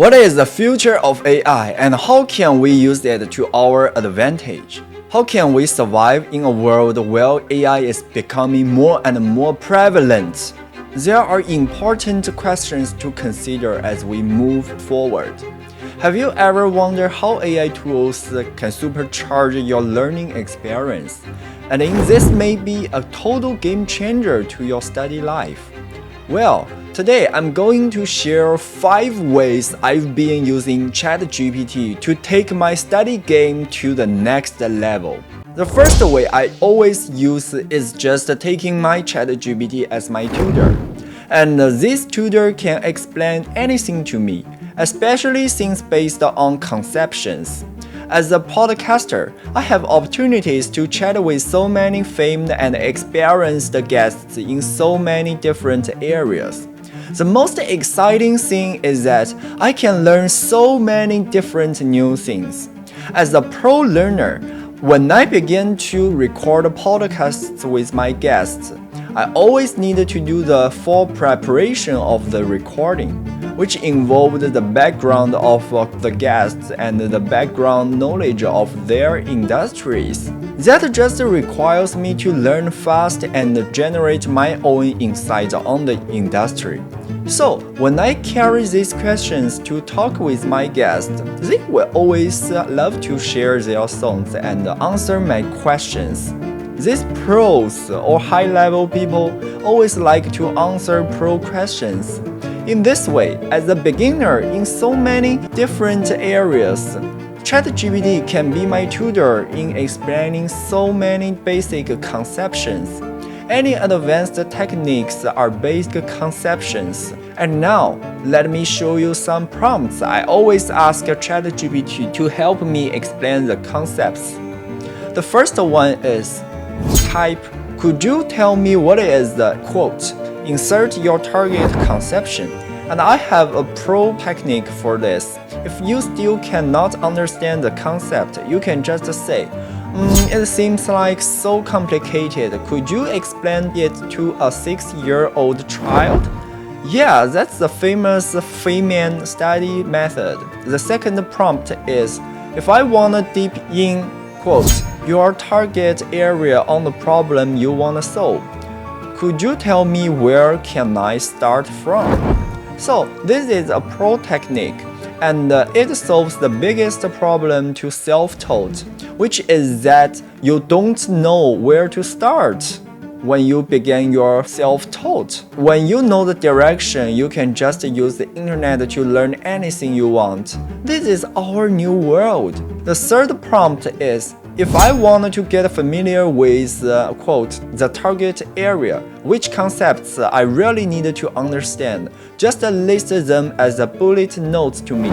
What is the future of AI and how can we use it to our advantage? How can we survive in a world where AI is becoming more and more prevalent? There are important questions to consider as we move forward. Have you ever wondered how AI tools can supercharge your learning experience? And this may be a total game changer to your study life. Well, today I'm going to share 5 ways I've been using ChatGPT to take my study game to the next level. The first way I always use is just taking my ChatGPT as my tutor. And this tutor can explain anything to me, especially things based on conceptions. As a podcaster, I have opportunities to chat with so many famed and experienced guests in so many different areas. The most exciting thing is that I can learn so many different new things. As a pro learner, when I begin to record podcasts with my guests, I always need to do the full preparation of the recording, which involved the background of the guests and the background knowledge of their industries. That just requires me to learn fast and generate my own insights on the industry. So, when I carry these questions to talk with my guests, they will always love to share their thoughts and answer my questions. These pros or high-level people always like to answer pro questions. In this way, as a beginner in so many different areas, ChatGPT can be my tutor in explaining so many basic conceptions. Any advanced techniques are basic conceptions. And now, let me show you some prompts I always ask ChatGPT to help me explain the concepts. The first one is type, could you tell me what is the quote? Insert your target conception. And I have a pro technique for this. If you still cannot understand the concept, you can just say, it seems like so complicated. Could you explain it to a 6-year-old child? Yeah, that's the famous Feynman study method. The second prompt is, if I want to deep in, quote, your target area on the problem you want to solve, could you tell me where can I start from? So this is a pro technique, and it solves the biggest problem to self-taught, which is that you don't know where to start when you begin your self-taught. When you know the direction, you can just use the internet to learn anything you want. This is our new world. The third prompt is, if I want to get familiar with, quote, the target area, which concepts I really need to understand, just list them as a bullet notes to me.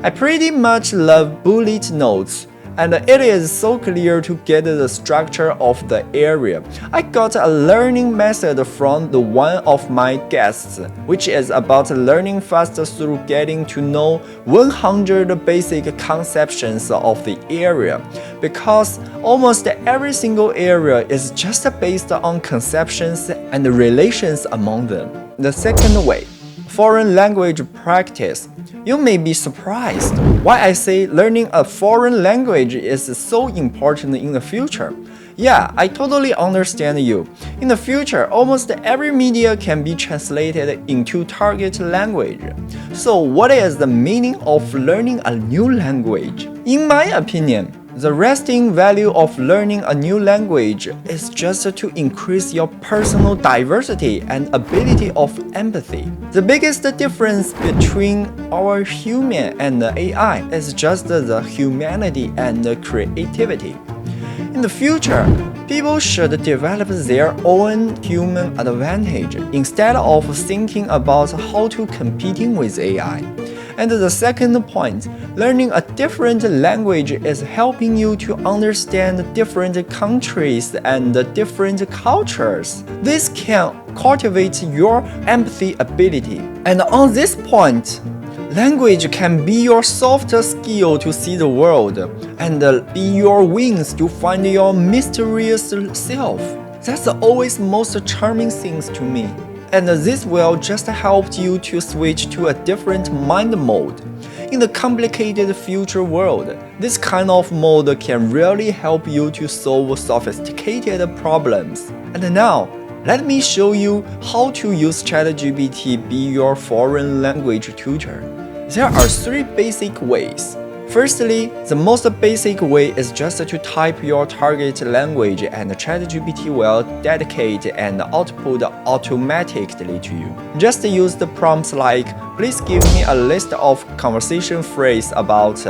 I pretty much love bullet notes, and it is so clear to get the structure of the area. I got a learning method from the one of my guests, which is about learning fast through getting to know 100 basic conceptions of the area, because almost every single area is just based on conceptions and relations among them. The second way, foreign language practice. You may be surprised why I say learning a foreign language is so important in the future. Yeah, I totally understand you. In the future, almost every media can be translated into target language. So what is the meaning of learning a new language? In my opinion, the resting value of learning a new language is just to increase your personal diversity and ability of empathy. The biggest difference between our human and the AI is just the humanity and the creativity. In the future, people should develop their own human advantage instead of thinking about how to competing with AI. And the second point, learning a different language is helping you to understand different countries and different cultures. This can cultivate your empathy ability. And on this point, language can be your soft skill to see the world and be your wings to find your mysterious self. That's always most charming things to me. and this will just help you to switch to a different mind mode. In the complicated future world, this kind of mode can really help you to solve sophisticated problems. And now, let me show you how to use ChatGPT be your foreign language tutor. There are 3 basic ways. Firstly, the most basic way is just to type your target language and ChatGPT will dedicate and output automatically to you. Just use the prompts like, please give me a list of conversation phrases about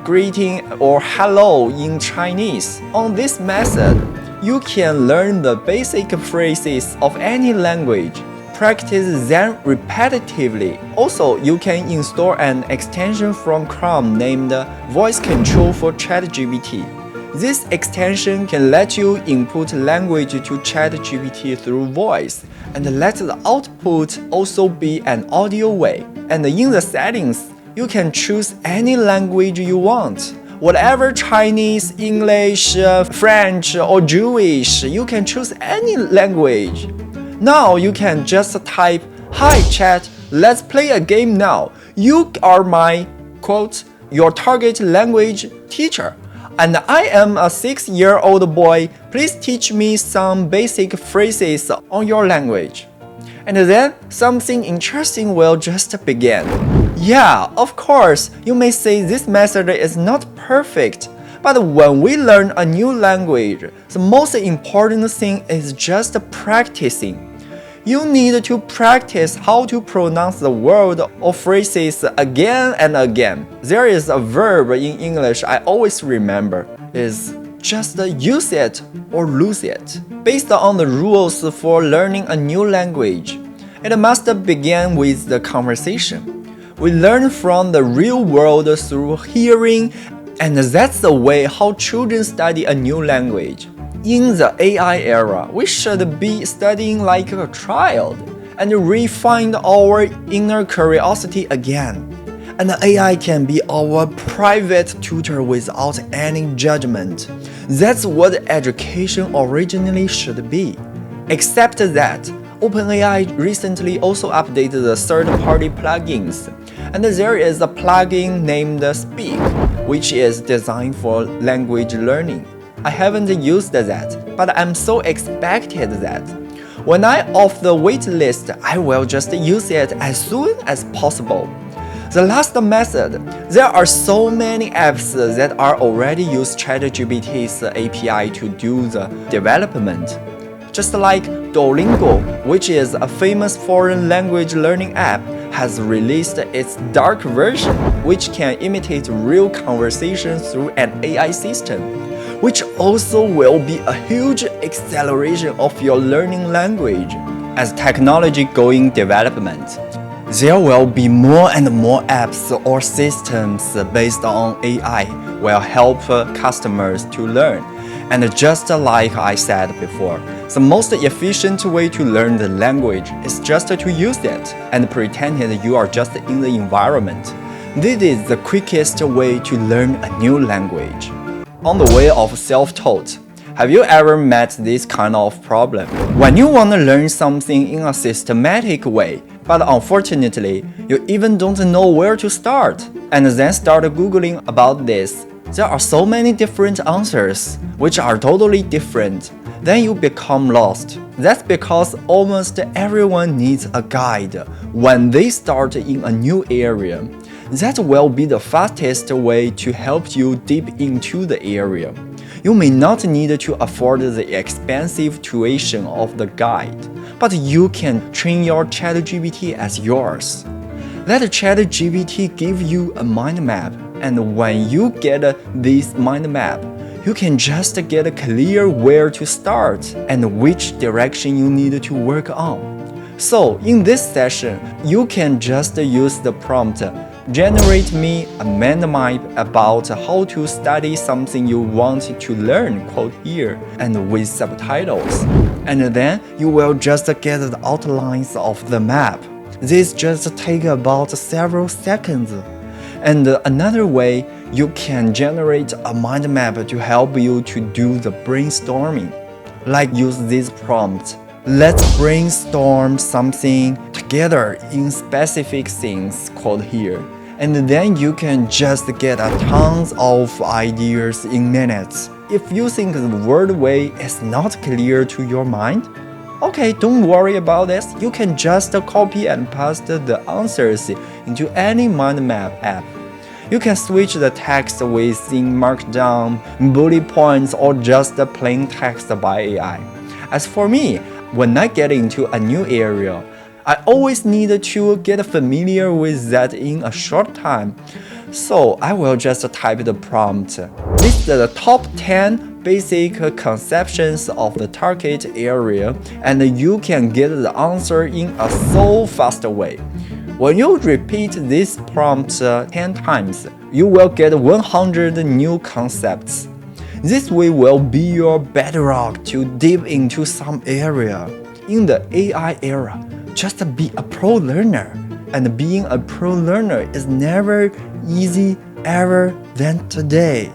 greeting or hello in Chinese. On this method, you can learn the basic phrases of any language. Practice them repetitively. Also, you can install an extension from Chrome named Voice Control for ChatGPT. This extension can let you input language to ChatGPT through voice, and let the output also be an audio way. And in the settings, you can choose any language you want. Whatever Chinese, English, French, or Jewish, you can choose any language. Now you can just type, "Hi chat, let's play a game now. You are my, quote, your target language teacher. And I am a 6-year-old boy. Please teach me some basic phrases on your language." And then something interesting will just begin. Yeah, of course, you may say this method is not perfect. But when we learn a new language, the most important thing is just practicing. You need to practice how to pronounce the word or phrases again and again. There is a verb in English I always remember, is just use it or lose it. Based on the rules for learning a new language, it must begin with the conversation. We learn from the real world through hearing, and that's the way how children study a new language. In the AI era, we should be studying like a child and refine our inner curiosity again. And the AI can be our private tutor without any judgment. That's what education originally should be. Except that, OpenAI recently also updated the third-party plugins. And there is a plugin named Speak, which is designed for language learning. I haven't used that, but I'm so expected that when I'm off the wait list, I will just use it as soon as possible. The last method, there are so many apps that are already use ChatGPT's API to do the development. Just like Duolingo, which is a famous foreign language learning app, has released its dark version, which can imitate real conversation through an AI system, which also will be a huge acceleration of your learning language. As technology going development, there will be more and more apps or systems based on AI will help customers to learn. And just like I said before, the most efficient way to learn the language is just to use it and pretend that you are just in the environment. This is the quickest way to learn a new language. On the way of self-taught, have you ever met this kind of problem? When you want to learn something in a systematic way, but unfortunately, you even don't know where to start, and then start Googling about this. There are so many different answers, which are totally different. Then you become lost. That's because almost everyone needs a guide when they start in a new area. That will be the fastest way to help you deep into the area. You may not need to afford the expensive tuition of the guide, but you can train your ChatGPT as yours. Let ChatGPT give you a mind map, and when you get this mind map, you can just get clear where to start and which direction you need to work on. So in this session, you can just use the prompt, generate me a mind map about how to study something you want to learn, quote here, and with subtitles. And then you will just get the outlines of the map. This just take about several seconds. And another way, you can generate a mind map to help you to do the brainstorming. Like use this prompt. Let's brainstorm something together in specific things called here. And then you can just get a tons of ideas in minutes. If you think the word way is not clear to your mind, okay, don't worry about this. You can just copy and paste the answers into any mind map app. You can switch the text within Markdown, bullet points, or just plain text by AI. As for me, when I get into a new area, I always need to get familiar with that in a short time. So I will just type the prompt. List the top 10 basic conceptions of the target area, and you can get the answer in a so fast way. When you repeat this prompt 10 times, you will get 100 new concepts. This way will be your bedrock to dive into some area. In the AI era, just be a pro learner. And being a pro learner is never easy ever than today.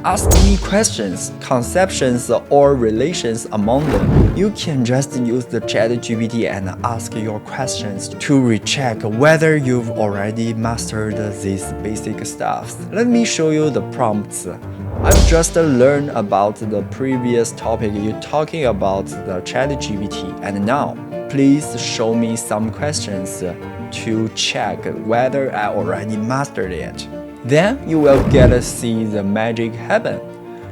Ask me questions, conceptions, or relations among them. You can just use the ChatGPT and ask your questions to recheck whether you've already mastered these basic stuff. Let me show you the prompts. I've just learned about the previous topic you're talking about the ChatGPT, and now please show me some questions to check whether I already mastered it. Then you will get to see the magic happen.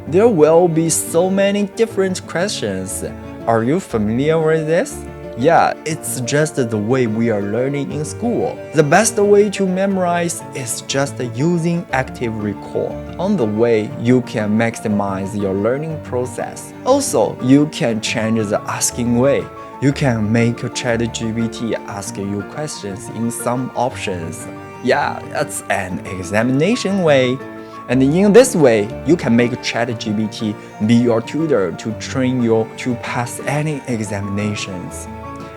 There will be so many different questions. Are you familiar with this? Yeah, it's just the way we are learning in school. The best way to memorize is just using active recall. On the way, you can maximize your learning process. Also, you can change the asking way. You can make ChatGPT ask you questions in some options. Yeah, that's an examination way. And in this way, you can make ChatGPT be your tutor to train you to pass any examinations.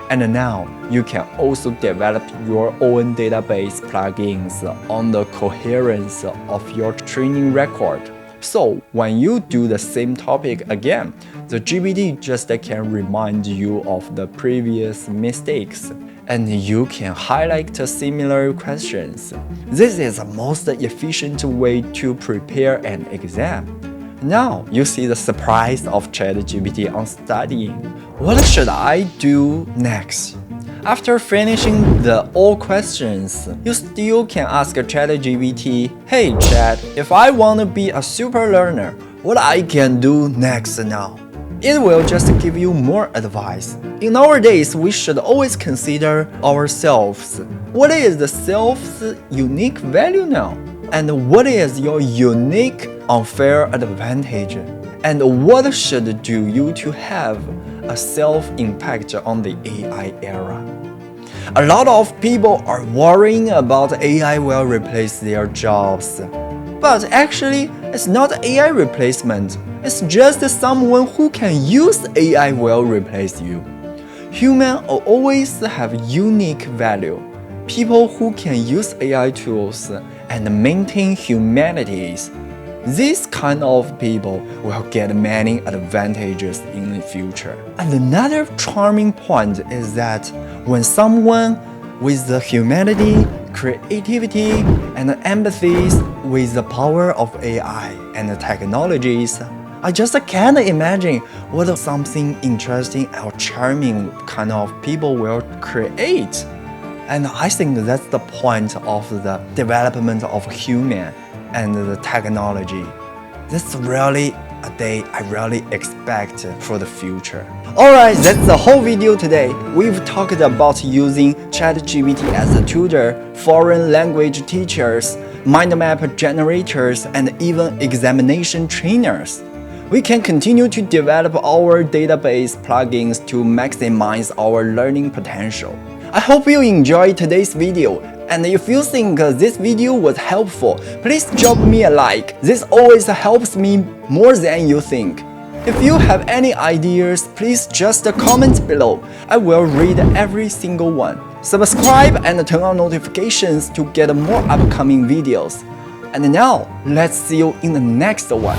And now, you can also develop your own database plugins on the coherence of your training record. So, when you do the same topic again, the GPT just can remind you of the previous mistakes, and you can highlight similar questions. This is the most efficient way to prepare an exam. Now you see the surprise of ChatGPT on studying. What should I do next? After finishing the all questions, you still can ask ChatGPT, "Hey Chat, if I want to be a super learner, what I can do next now?" It will just give you more advice. In our days, we should always consider ourselves. What is the self's unique value now? And what is your unique unfair advantage? And what should do you to have a self-impact on the AI era? A lot of people are worrying about AI will replace their jobs. But actually, it's not AI replacement. It's just someone who can use AI will replace you. Humans always have unique value. People who can use AI tools and maintain humanities. These kind of people will get many advantages in the future. And another charming point is that when someone with the humanity, creativity, and empathy with the power of AI and the technologies, I just can't imagine what something interesting or charming kind of people will create. And I think that's the point of the development of human and the technology. That's really a day I really expect for the future. Alright, that's the whole video today. We've talked about using ChatGPT as a tutor, foreign language teachers, mind map generators, and even examination trainers. We can continue to develop our database plugins to maximize our learning potential. I hope you enjoyed today's video, and if you think this video was helpful, please drop me a like. This always helps me more than you think. If you have any ideas, please just comment below. I will read every single one. Subscribe and turn on notifications to get more upcoming videos. And now, let's see you in the next one.